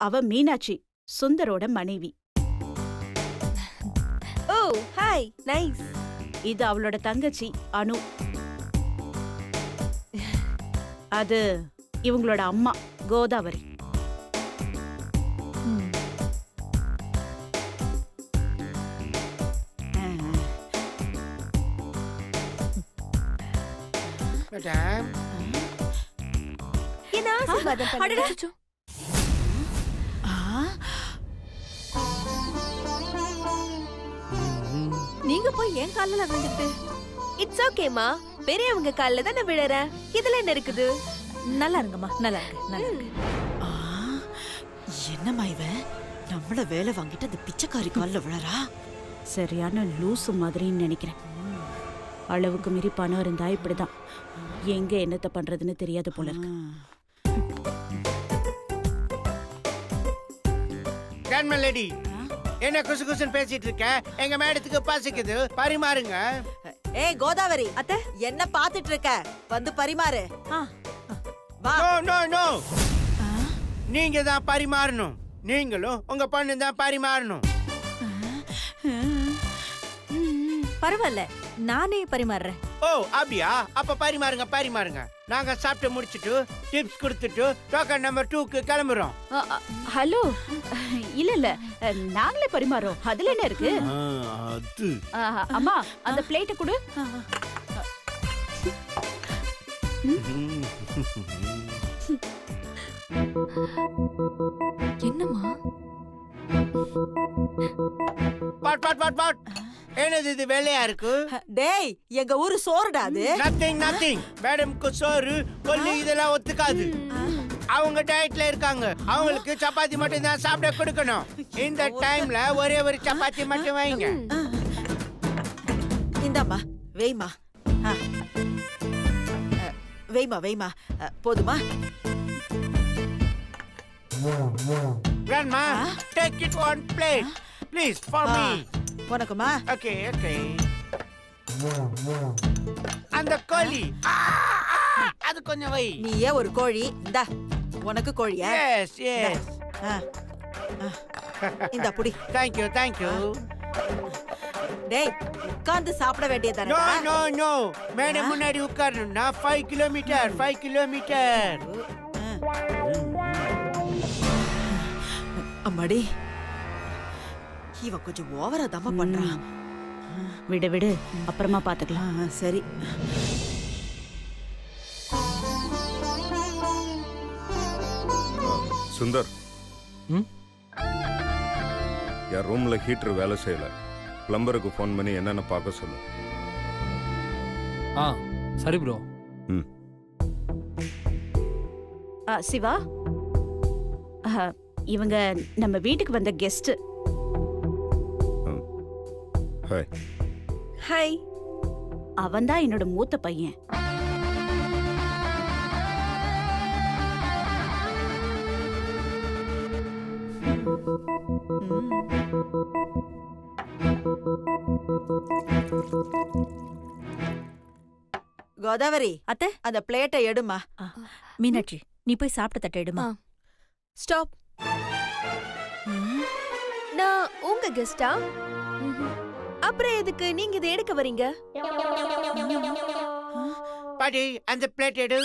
அவ மீனாட்சி, சுந்தரோட மனைவி. ஓ hi, nice. இது அவளோட தங்கச்சி அனு. அது இவங்களோட அம்மா கோதாவரி. மேடம் என்ன ஆசீர்வாதம் பண்ணுங்க. நீங்க போய் என் கால்ல விழுந்துட்டு. இட்ஸ் ஓகேமா, பெரியவங்க கால்ல தானே விழறேன். இதுல என்ன இருக்குது? நல்லா இருங்கம்மா, நல்லா இருக்கு, நல்லா இருக்கு. என்னம்மா இவன் நம்மள வேலை வாங்கிட்டு அந்த பிச்சைக்காரி கால்ல விழறா? சரியான லூசு மாதிரின்னு நினைக்கிறேன். அளவுக்கு மீறி பணம் இருந்தா இப்படிதான். எங்க என்னத்த பண்றதுன்னு தெரியாது போல இருக்கு. லேடி என்ன குசு குசுன்னு பேசிட்டு இருக்க? எங்க மேடத்துக்கு பசிக்குது, பரிமாறுங்க. ஏய் கோதாவரி, அத்தை என்ன பாத்துட்டு இருக்க? வந்து பரிமாறு. வா. நோ நோ நோ, நீங்க தான் பரிமாறணும். நீங்களும் உங்க பொண்ணு தான் பரிமாறணும். பரவாயில்ல, நானே பரிமாறுறேன். ஓ அப்படியா? அப்ப பரிமாறுங்க பரிமாறுங்க. நாங்க சாப்பிட்டு முடிச்சிட்டு டிப்ஸ் கொடுத்துட்டு டோக்கன் நம்பர் 2க்கு கிளம்புறோம். ஹலோ, இல்ல இல்ல, நாங்களே பரிமாறோம். அதுல என்ன இருக்கு? அது அம்மா, அந்த பிளேட்டை கொடு. என்னம்மா? பாட் பாட் பாட் பாட். என்னது இது வெள்ளையா இருக்கு? டேய், எங்க ஊரு சோறுடா அது. Nothing nothing. மேடம்க்கு சோறு கொல்லு இதெல்லாம் ஒத்துக்காது. அவங்க டயட்ல இருக்காங்க. அவங்களுக்கு சப்பாத்தி மட்டும் தான் சாப்பிட கொடுக்கணும். இந்த டைம்ல ஒரே ஒரு சப்பாத்தி மட்டும் வைங்க. இந்தாம்மா, வெய்மா. வெய்மா வெய்மா, போதுமா? Grandma, take it one plate, please, for me. உனக்குமா? Okay, okay. அந்த கோழி அது கொஞ்சம் வை. நீயே ஒரு கோழி. இந்தா, உனக்கு கோழியா? Yes, yes. இந்த புடி. Thank you, thank you. டேய், உட்கார்ந்து சாப்பிட வேண்டியதானே? No, no, no. மேடம் முன்னாடி உட்காரணும்னா 5 கிலோமீட்டர், 5 கிலோமீட்டர். அம்மாடி, இவன் கொஞ்சம் ஓவரா தம்ம பண்றான். விடு விடு, அப்புறமா பாத்துக்கலாம். சரி. சுந்தர், என் ரூம்ல ஹீட்டர் வேலை செய்யல. பிளம்பருக்கு ஃபோன் பண்ணி என்னன்னு பார்க்க சொல்லு. சரி ப்ரோ. சிவா, இவங்க நம்ம வீட்டுக்கு வந்த கெஸ்ட். ஹாய். ஹாய். அவன்தான் என்னோட மூத்த பையன். கோதாவரி, அத்தை அந்த பிளேட்டை எடுமா. மீனாட்சி, நீ போய் சாப்பிட்ட தட்டை எடுமா. ஸ்டாப். நான் உங்க கெஸ்டா? அப்புறம் எதுக்கு நீங்க இதை எடுக்க வரீங்க? பாட்டி, அந்த பிளேட் எடு.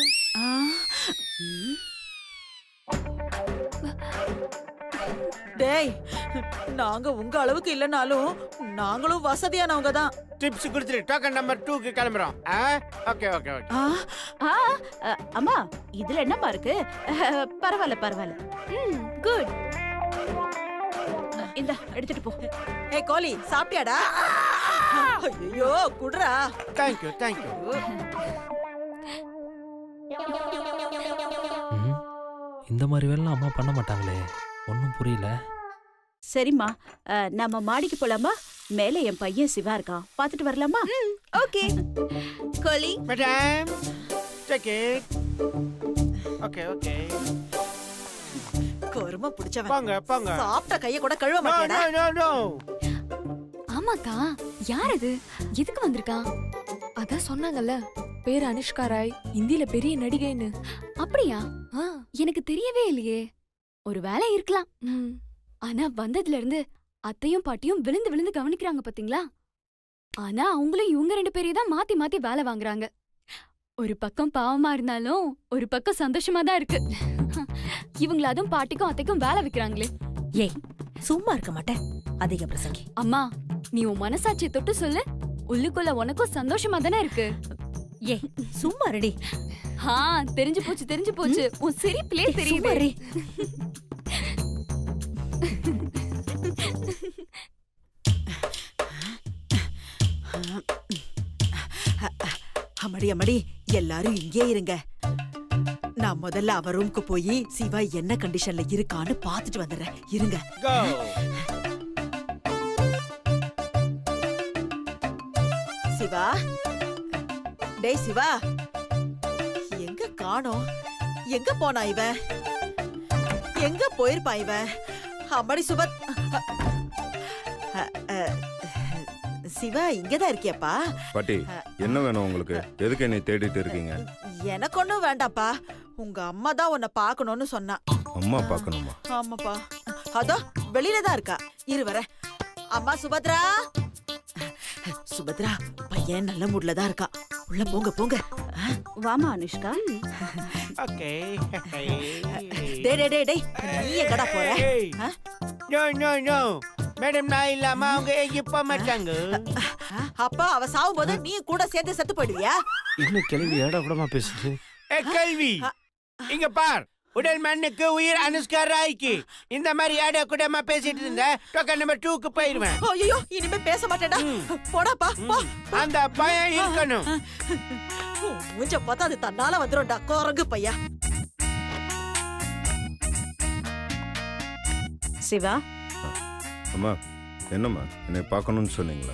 டேய், நாங்க உங்க அளவுக்கு இல்லனாலும் நாங்களும் வசதியானவங்க தான். டிப்ஸ் கொடுத்துட்டு டோக்கன் நம்பர் 2க்கு கிளம்புறோம். Okay okay okay. அம்மா, இதுல என்னம்மா இருக்கு? பரவாயில்ல பரவாயில்ல. குட். இந்த எடுத்துட்டு போ. ஏய் கோலி, சாப்பிட்டியாடா? ஐயோ, குடுறா. Thank you, thank you. இந்த மாதிரி வேலை அம்மா பண்ண மாட்டாங்களே, ஒன்றும் புரியல. சரிம்மா, நம்ம மாடிக்கு போலாமா? மேலே என் பையன் சிவா இருக்கான், பாத்துட்டு வரலாமா? Okay. Kohli. Madam, take it. Okay, okay. கரும பிடிச்சவன். போங்க போங்க. சாப்பிட்ட கைய கூட கழுவ No, மாட்டேடா. no, no, no. ஆமாக்கா, யார் அது? எதுக்கு வந்திருக்கான்? அதான் சொன்னாங்கல்ல, பேர் அனுஷ்கா ராய், இந்தியில பெரிய நடிகைன்னு. அப்படியா? எனக்கு தெரியவே இல்லையே. ஒரு வேலை இருக்கலாம். ஆனா வந்ததுல இருந்து அத்தையும் பாட்டியும் விழுந்து விழுந்து கவனிக்கிறாங்க பாத்தீங்களா? ஆனா அவங்களும் இவங்க 2 பேரையும் தான் மாத்தி மாத்தி வேலை வாங்குறாங்க. ஒரு பக்கம் பாவமா இருந்தாலும் ஒரு பக்கம் சந்தோஷமா தான் இருக்கு. இவங்கள அதுவும் பாட்டிக்கும் அத்தைக்கும் வேலை வைக்கிறாங்களே. ஏய் சும்மா இருக்க மாட்டேன் அதிக பிரசங்கி. அம்மா, நீ உன் மனசாட்சியை தொட்டு சொல்லு. உள்ளுக்குள்ள உனக்கும் சந்தோஷமா தானே இருக்கு. ஏய் சும்மா ரெடி. தெரிஞ்சு போச்சு. உன் சிரிப்பிலே தெரியுது. அம்மாடி அம்மாடி எல்லாரும் இங்கே இருங்க. நான் முதல்ல அவ ரூமுக்கு போய் சிவா என்ன கண்டிஷன்ல இருக்கான்னு பாத்துட்டு வந்துடுறேன். இருங்க. Go. சிவா, டேய் சிவா, எங்க காணோம்? எங்க போனா இவன்? எங்க போயிருப்பா இவன்? அம்மாடி சுபத், சிவா இங்கதான் இருக்கியாப்பா? பாட்டி என்ன வேணும் உங்களுக்கு? எதுக்கு என்னை தேடிட்டு இருக்கீங்க? எனக்கு ஒண்ணும் வேண்டாப்பா. உங்க அம்மா தான் உன்னை பாக்கணும்னு சொன்னா. அம்மா பார்க்கணுமா? ஆமாப்பா, அதோ வெளியில தான் இருக்கா. இரு வர. அம்மா சுபத்ரா, சுபத்ரா பையன் நல்ல மூட்ல தான் இருக்கா. உள்ள போங்க போங்க. வாமா அனுஷ்கா. Okay. டேய் டேய் டேய் டேய், நீ எங்கடா போற? Hey. ஆ? No. மேடம் நான் இல்லாம அவங்க எங்க போக மாட்டாங்க. அப்பா அவ சாவும்போது நீ கூட சேர்ந்து செத்து போயிடுவியா? என்ன கிளம்பி ஏடா கூடமா பேசுது? கல்வி இங்க பார், உடல் மண்ணுக்கு உயிர் அனுஷ்கா ராய்க்கு. இந்த மாதிரி ஏடா கூடமா பேசிட்டு இருந்த டோக்கன் நம்பர் 2க்கு போயிருவேன். ஐயோ இனிமே பேச மாட்டேடா. போடாப்பா போ. அந்த பயம் இருக்கணும். மூஞ்ச பார்த்தா அது தன்னால வந்துரும்டா குரங்கு பையா. சிவா. அம்மா என்னம்மா என்னை பார்க்கணும்னு சொன்னீங்களா?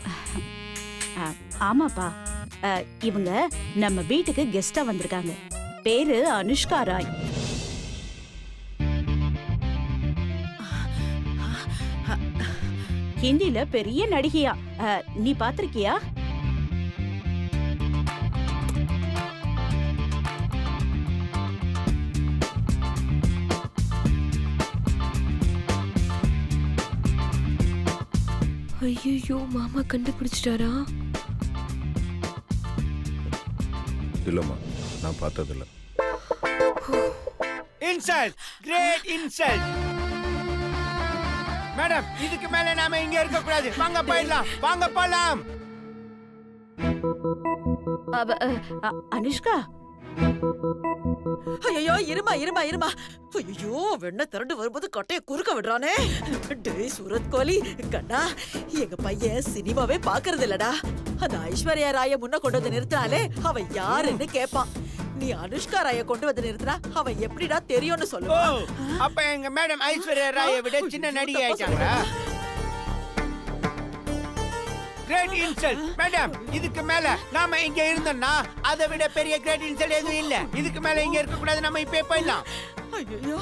ஆமாப்பா, இவங்க நம்ம வீட்டுக்கு கெஸ்டா வந்திருக்காங்க. பேரு அனுஷ்கா ராய். ஹிந்தில பெரிய நடிகையா. நீ பாத்திருக்கியா? ஐயோ, மாமா கண்டுபிடிச்சிட்டாரா? இல்லம்மா நான் பார்த்ததில்ல. Insult, great insult. மேடம் இதுக்கு மேல நாம இங்க இருக்க கூடாது. வாங்க போயிடலாம், வாங்க போலாம். அனுஷ்கா. ஐயோ இருமா. ஐயோ வெண்ண திரண்டு வரும்போது கட்டைய குறுக்க விடுறானே. டேய் சூரத் கோலி கண்ணா, எங்க பையன் சினிமாவே பாக்குறது இல்லடா. அந்த ஐஸ்வர்யா ராய முன்ன கொண்டு வந்து நிறுத்தினாலே அவன் யாருன்னு கேட்பான். நீ அனுஷ்கா ராய கொண்டு வந்து நிறுத்தினா அவன் எப்படிடா தெரியும்னு ஓ, சொல்லுவான். அப்ப எங்க மேடம் ஐஸ்வர்யா ராயை விட சின்ன நடிகை ஆயிட்டாங்களா? Great insult. மேடம் இதுக்கு மேல நாம இங்க இருந்தோம்னா அதை விட பெரிய கிரேட் இன்சல்ட் எதுவும் இல்ல. இதுக்கு மேல இங்க இருக்க கூடாது, நம்ம இப்ப போயிடலாம். ஐயோ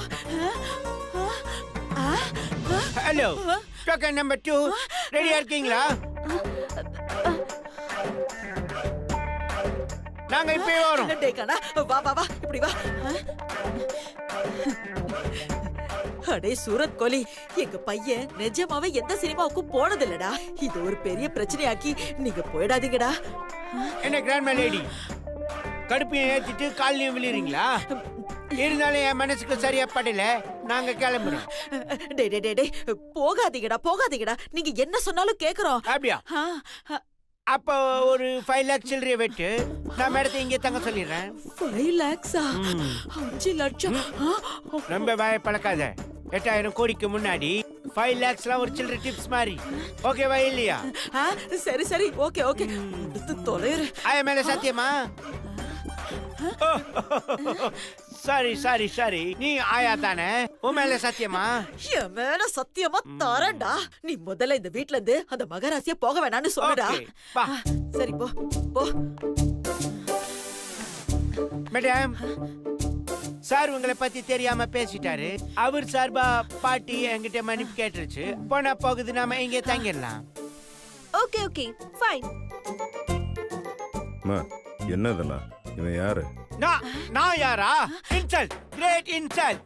ஹலோ, டோக்கன் நம்பர் 2 ரெடியா இருக்கீங்களா? நாங்க இப்ப வரோம். டேய் கண்ணா வா இப்படி வா. அடே சூரத் கோலி, எங்க பையன் நிஜமாவே எந்த சினிமாவுக்கும் போனது இல்லடா. இது ஒரு பெரிய பிரச்சனையாக்கி நீங்க போயிடாதீங்கடா. என்ன கிராண்ட்மா லேடி, கடுப்பையும் ஏத்திட்டு காலையும் விழுறீங்களா? இருந்தாலும் என் மனசுக்கு சரியா படல. நாங்க கிளம்புறோம். டேய் போகாதீங்கடா. நீங்க என்ன சொன்னாலும் கேக்குறோம். அப்படியா? அப்ப ஒரு 5 lakhs சில்லறைய வெட்டு. நான் மேடத்தை இங்கே தங்க சொல்லிடுறேன். 5 lakhs-ஆ? 5 லட்சம்? ரொம்ப வாய பழக்காத. 8,000 கோடிக்கு முன்னாடி 5 lakhsலாம் ஒரு சில்லறை டிப்ஸ் மாதிரி. ஓகேவா இல்லையா? சரி ஓகே தொலைற. ஆய மேல சத்தியமா? சாரி நீ ஆயா தானே? உன் மேல சத்தியமா? என் மேல சத்தியமா தரேன்டா. நீ முதல்ல இந்த வீட்ல இருந்து அந்த மகராசியா போக வேணாம்னு சொல்லுடா. வா. சரி போ. மேடம், சார் உங்களை பத்தி தெரியாம பேசிட்டாரு. அவர் சார்பா பாட்டி என்கிட்ட மன்னிப்பு கேட்டுருச்சு. போனா போகுது, நாம இங்கே தங்கிடலாம். Okay fine. அம்மா என்ன இதெல்லாம்? இவன் யாரு? நான் யாரா? Insult, great insult.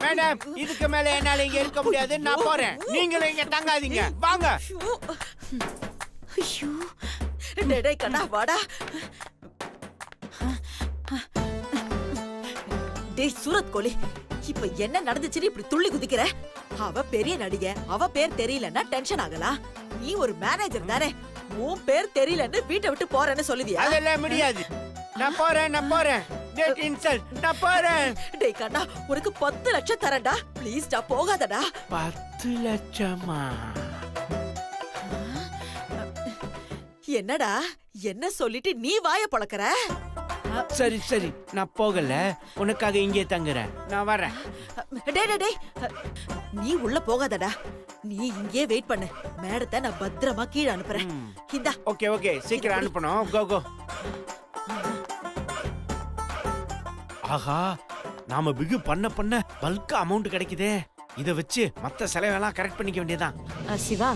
மேடம் இதுக்கு மேல என்னால இங்க இருக்க முடியாது, நான் போறேன். நீங்களும் இங்க தங்காதீங்க, வாங்க. ஐயோ டேய் டேய் கண்ணா வாடா. டேய் சூரத் கோலி, இப்ப என்ன நடந்துச்சுன்னு இப்படி துள்ளி குதிக்கிற? அவ பெரிய நடிகை, அவ பேர் தெரியலன்னா டென்ஷன் ஆகலாம். நீ ஒரு மேனேஜர் தானே, உன் பேர் தெரியலன்னு வீட்டை விட்டு போறேன்னு சொல்லுவியா? அதெல்லாம் முடியாது. நான் போறேன். டேட் இன்சல்ட், நான் போறேன். டேய் கண்ணா, உனக்கு 10 லட்சம் தரேன்டா, ப்ளீஸ்டா போகாதடா. 10 லட்சமா? என்னடா என்ன சொல்லிட்டு நீ வாய பழக்கற? சரி நான் போகல, உனக்காக இங்கே தங்குறேன், நான் வரேன். டேய் டேய் டேய், நீ உள்ள போகாதடா, நீ இங்கே வெயிட் பண்ணு. மேடத்தை நான் பத்திரமா கீழே அனுப்புறேன். இந்தா. ஓகே சீக்கிரம் அனுப்பணும். கோ. ஆஹா, நாம பிகு பண்ண பல்க் அமௌண்ட் கிடைக்குதே. இத வச்சு மத்த செலவெல்லாம் கரெக்ட் பண்ணிக்க வேண்டியதான். சிவா,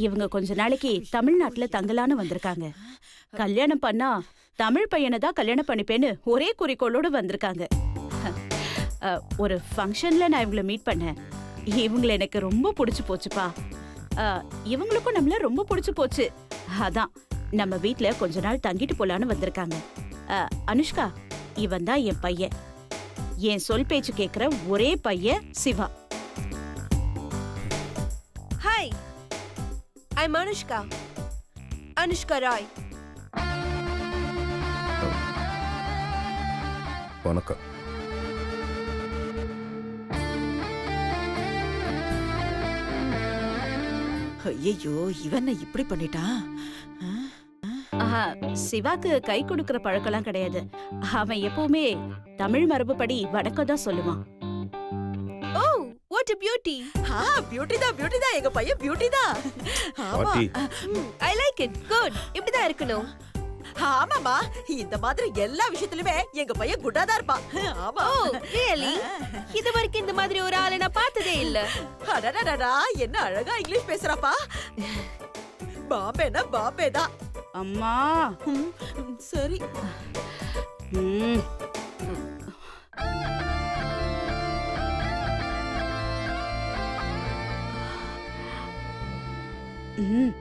இவங்க கொஞ்ச நாளைக்கு தமிழ்நாட்டுல தங்கலான்னு வந்திருக்காங்க. கல்யாணம் பண்ணா தமிழ் பையனை தான் கல்யாணம் பண்ணிப்பேன்னு ஒரே குறிக்கோளோடு வந்திருக்காங்க. ஒரு ஃபங்க்ஷன்ல நான் இவங்களை மீட் பண்ணேன். இவங்களை எனக்கு ரொம்ப பிடிச்சு போச்சுப்பா. இவங்களுக்கும் நம்மள ரொம்ப பிடிச்சு போச்சு. அதான் நம்ம வீட்ல கொஞ்ச நாள் தங்கிட்டு போலான்னு வந்திருக்காங்க. அனுஷ்கா, இவன் தான் என் பையன். என் சொல் பேச்சு கேட்கிற ஒரே பையன் சிவா. Hi, I'm Anushka. அனுஷ்கா ராய். வணக்கம். ஐயோ இவன் இப்படி பண்ணிட்டான். சிவாக்கு கை கொடுக்கிற பழக்கம்லாம் கிடையாது. அவன் எப்பவுமே தமிழ் மரபுப்படி வணக்கம் தான் சொல்லுவான். ஓ, வாட் a beauty. பியூட்டி தான் எங்க பையன் பியூட்டி தான். ஆமா, பாட்டி, I like it. Good. இப்படி தான் இருக்கணும். ஆமாமா, இந்த மாதிரி எல்லா விஷயத்திலுமே எங்க பையன் குட்டா தான் இருப்பான். ஆமா. ஓ, really? இது வரைக்கும் இந்த மாதிரி ஒரு ஆளை நான் பார்த்ததே இல்ல. அடடடடா, என்ன அழகா இங்கிலீஷ் பேசுறாப்பா. பாம்பேனா பாம்பே தான். அம்மா, சரி. ம். ம்.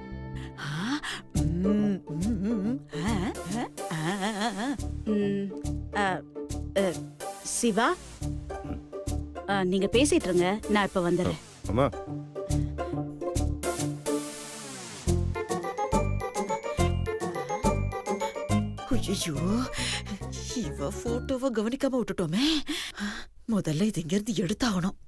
சிவா, நீங்க பேசிட்டு இருங்க, நான் இப்ப வந்துடுறேன். அம்மா, ஐயோ, இவ போட்டோவை கவனிக்காம விட்டுட்டோமே. முதல்ல இது இங்க இருந்து எடுத்தாகணும்.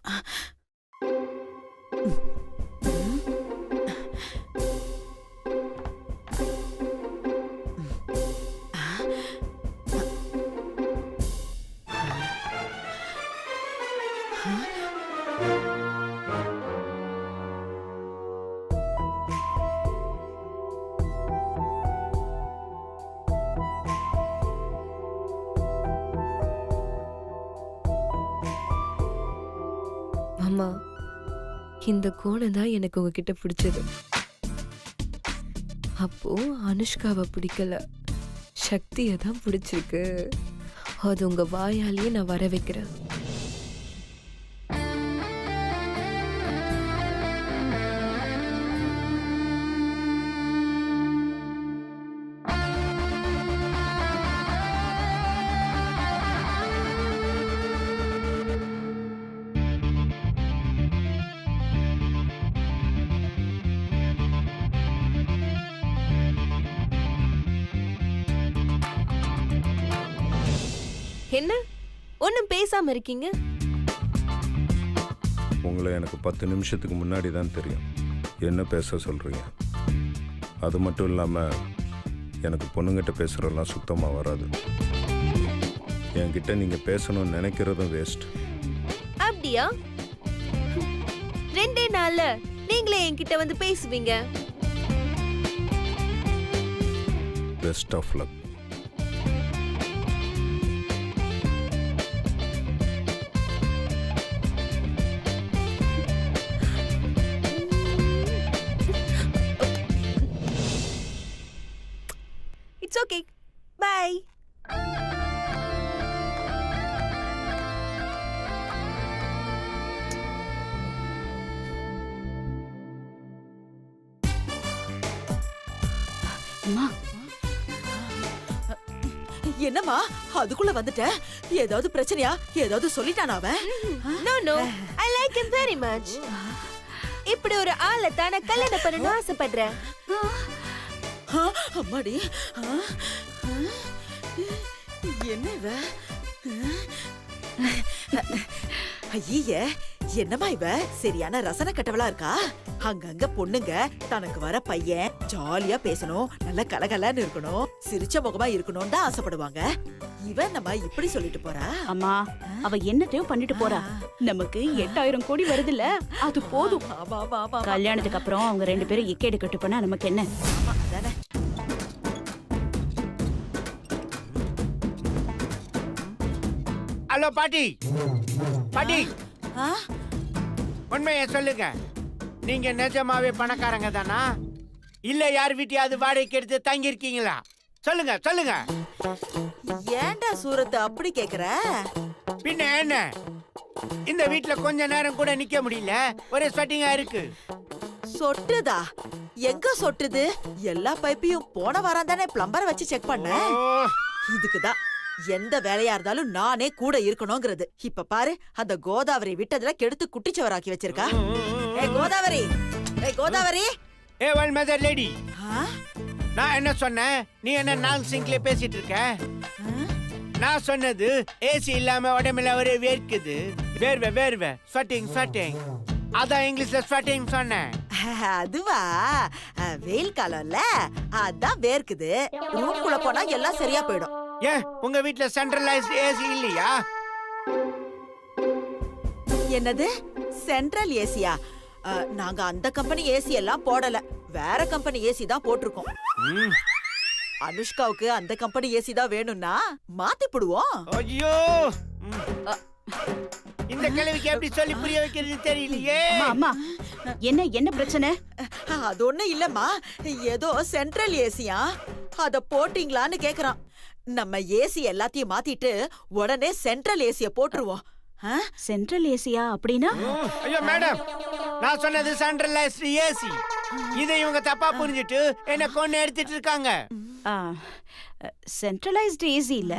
அம்மா, இந்த கோணம் தான் எனக்கு உங்ககிட்ட பிடிச்சது. அப்போ அனுஷ்காவை பிடிக்கல, சக்தியை தான் பிடிச்சிருக்கு. அது உங்க வாயாலேயே நான் வர வைக்கிறேன். என்ன ஒண்ணும் பேசாம இருக்கீங்க? உங்களை எனக்கு 10 நிமிஷத்துக்கு முன்னாடி தான் தெரியும். என்ன பேச சொல்றீங்க? அது மட்டும் இல்லாமல் எனக்கு பொண்ணுங்கிட்ட பேசுகிறதெல்லாம் சுத்தமாக வராது. என்கிட்ட நீங்கள் பேசணும்னு நினைக்கிறதும் வேஸ்ட். அப்படியா? 2 நாள்ல நீங்களே என்கிட்ட வந்து பேசுவீங்க. Best of luck. It's okay. Bye. அம்மா என்னம்மா அதுக்குள்ள வந்துட்ட? ஏதாவது பிரச்சனையா? ஏதாவது சொல்லிட்டானா அவன்? No no, I like him very much. இப்படி ஒரு ஆளை தானே கல்யாணம் பண்ணணும்னு ஆசைப்படுறேன். ஆ, அம்மாடி ஆ, ஆ, என்ன இவ? ஐயே, என்னம்மா இவ சரியான ரசனை கட்டவளா இருக்கா? அங்கங்க பொண்ணுங்க தனக்கு வர பையன் ஜாலியா பேசணும், நல்ல கலகலன்னு இருக்கணும், சிரிச்ச முகமா இருக்கணும் தான் ஆசைப்படுவாங்க. இவன் நம்ம இப்படி சொல்லிட்டு போறா? அம்மா அவ என்னத்தையும் பண்ணிட்டு போறா. நமக்கு 8000 கோடி வருதுல்ல, அது போதும். ஆமா ஆமா ஆமா கல்யாணத்துக்கு அப்புறம் அவங்க 2 பேரும் இக்கேடு கட்டு பண்ணா நமக்கு என்ன? ஆமா, அதானே. ஹலோ பாட்டி, பாட்டி ஆ? உண்மையை சொல்லுங்க, நீங்க நிஜமாவே பணக்காரங்க தானா இல்ல யார் வீட்டையாவது வாடகைக்கு எடுத்து தங்கி இருக்கீங்களா? சொல்லுங்க சொல்லுங்க. ஏன்டா சூரத் அப்படி கேக்குற? பின்ன என்ன, இந்த வீட்ல கொஞ்ச நேரம் கூட நிக்க முடியல, ஒரே ஸ்வெட்டிங்கா இருக்கு. சொட்டுதா? எங்க சொட்டுது? எல்லா பைப்பையும் போன வாரம் தானே பிளம்பர் வச்சு செக் பண்ண. ஓ, இதுக்குதான் எந்த வேலையா இருந்தாலும் நானே கூட இருக்கணும்ங்கிறது. இப்ப பாரு, அந்த கோதாவரி விட்டதுல கெடுத்து குட்டிச்சவராக்கி வச்சிருக்கா. ஏய் கோதாவரி, ஏய் கோதாவரி. ஏ ஒன் மதர் லேடி, ஆ? நான் என்ன சொன்னேன்? நீ என்ன நாங் சிங்க்ல பேசிட்டு இருக்க? நான் சொன்னது ஏசி இல்லாம உடம்புல ஒரே வேர்க்குது, வேர்வை வேர்வை, ஸ்வெட்டிங் ஸ்வெட்டிங், அதான் இங்கிலீஷ்ல ஸ்வெட்டிங் சொன்னேன். அதுவா, வெயில் காலம்ல அதான் வேர்க்குது. ரூம்குள்ள போனா எல்லாம் சரியா போயிடும். ஏன் உங்க வீட்ல சென்ட்ரலைஸ்ட் ஏசி இல்லையா? என்னது சென்ட்ரல் ஏசியா? நாங்க அந்த கம்பெனி ஏசி எல்லாம் போடல, வேற கம்பெனி ஏசி தான் போட்டிருக்கோம். அனுஷ்காவுக்கு அந்த கம்பெனி ஏசி தான் வேணும்னா மாத்தி போடுவோம். ஐயோ, இந்த கிழவிக்கு எப்படி சொல்லி புரிய வைக்கிறது தெரியலையே. அம்மா என்ன என்ன பிரச்சனை? அது ஒண்ணு இல்லம்மா, ஏதோ சென்ட்ரல் ஏசியா அத போட்டீங்களான்னு கேக்குறான். நம்ம ஏசி எல்லாத்தையும் மாத்திட்டு உடனே சென்ட்ரல் ஏசிய போட்டுருவோம். சென்ட்ரல் ஏசியா அப்படின்னா? ஐயோ மேடம், நான் சொன்னது சென்ட்ரலைஸ்ட் ஏசி. இதை இவங்க தப்பா புரிஞ்சிட்டு என்ன கொண்டு எடுத்துட்டு இருக்காங்க. சென்ட்ரலைஸ்ட் ஏசி இல்ல,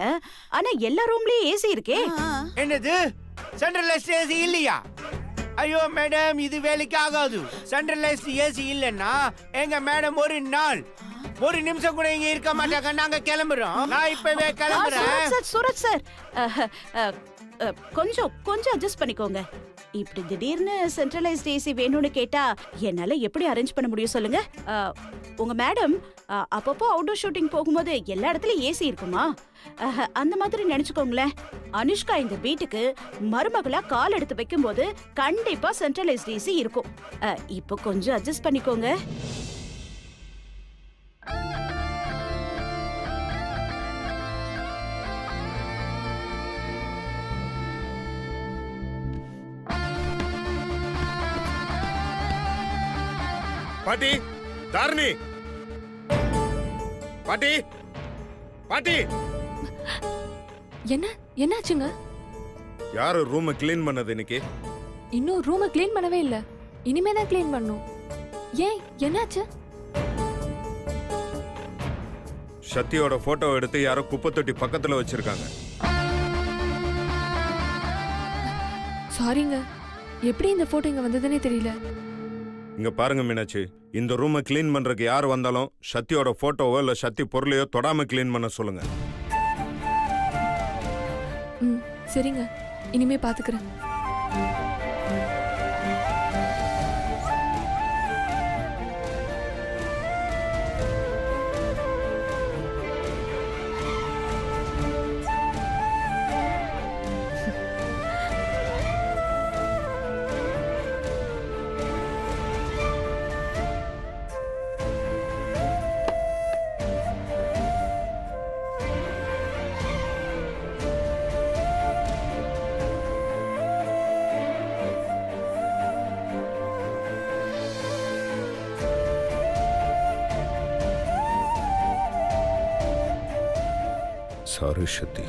ஆனா எல்லா ரூம்லயும் ஏசி இருக்கே. என்னது சென்ட்ரலைஸ்ட் ஏசி இல்லையா? ஐயோ மேடம், இது வேலைக்கு ஆகாது. சென்ட்ரலைஸ்ட் ஏசி இல்லைன்னா எங்க மேடம் ஒரு நிமிஷம் கூட இங்க இருக்க மாட்டாங்க. நாங்க கிளம்புறோம், நான் இப்பவே கிளம்புறேன். சூரத் சார், கொஞ்சம் கொஞ்சம் அட்ஜஸ்ட் பண்ணிக்கோங்க. இப்படி திடீர்னு சென்ட்ரலைஸ்ட் ஏசி வேணும்னு கேட்டா என்னால எப்படி அரேஞ்ச் பண்ண முடியும் சொல்லுங்க? உங்க மேடம் அப்பப்போ அவுட்டோர் ஷூட்டிங் போகும்போது எல்லா இடத்துலயும் ஏசி இருக்குமா? அந்த மாதிரி நினைச்சுக்கோங்களேன். அனுஷ்கா இந்த வீட்டுக்கு மருமகளா கால் எடுத்து வைக்கும் போது கண்டிப்பா சென்ட்ரலைஸ்ட் ஏசி இருக்கும். இப்போ கொஞ்சம் அட்ஜஸ்ட் பண்ணிக்கோங்க. பாட்டி, தாரணி, பாட்டி, பாட்டி. என்னாச்சுங்க? யாரு ரூமை கிளீன் பண்ணது இன்னைக்கு? இன்னும் ரூமை க்ளீன் பண்ணவே இல்ல, இனிமே தான் க்ளீன் பண்ணணும். ஏன், என்னாச்சு? சத்தியோட போட்டோ எடுத்து யாரோ குப்பை தொட்டி பக்கத்துல வச்சிருக்காங்க. சாரிங்க, எப்படி இந்த போட்டோ இங்க வந்ததுன்னே தெரியல. இங்க பாருங்க மீனாட்சி, இந்த ரூமை கிளீன் பண்றதுக்கு யார் வந்தாலும் சத்தியோட போட்டோவோ இல்ல சத்தி பொருளையோ தொடாம கிளீன் பண்ண சொல்லுங்க. சரிங்க, இனிமே பாத்துக்கிறேன். சாரி சத்தி.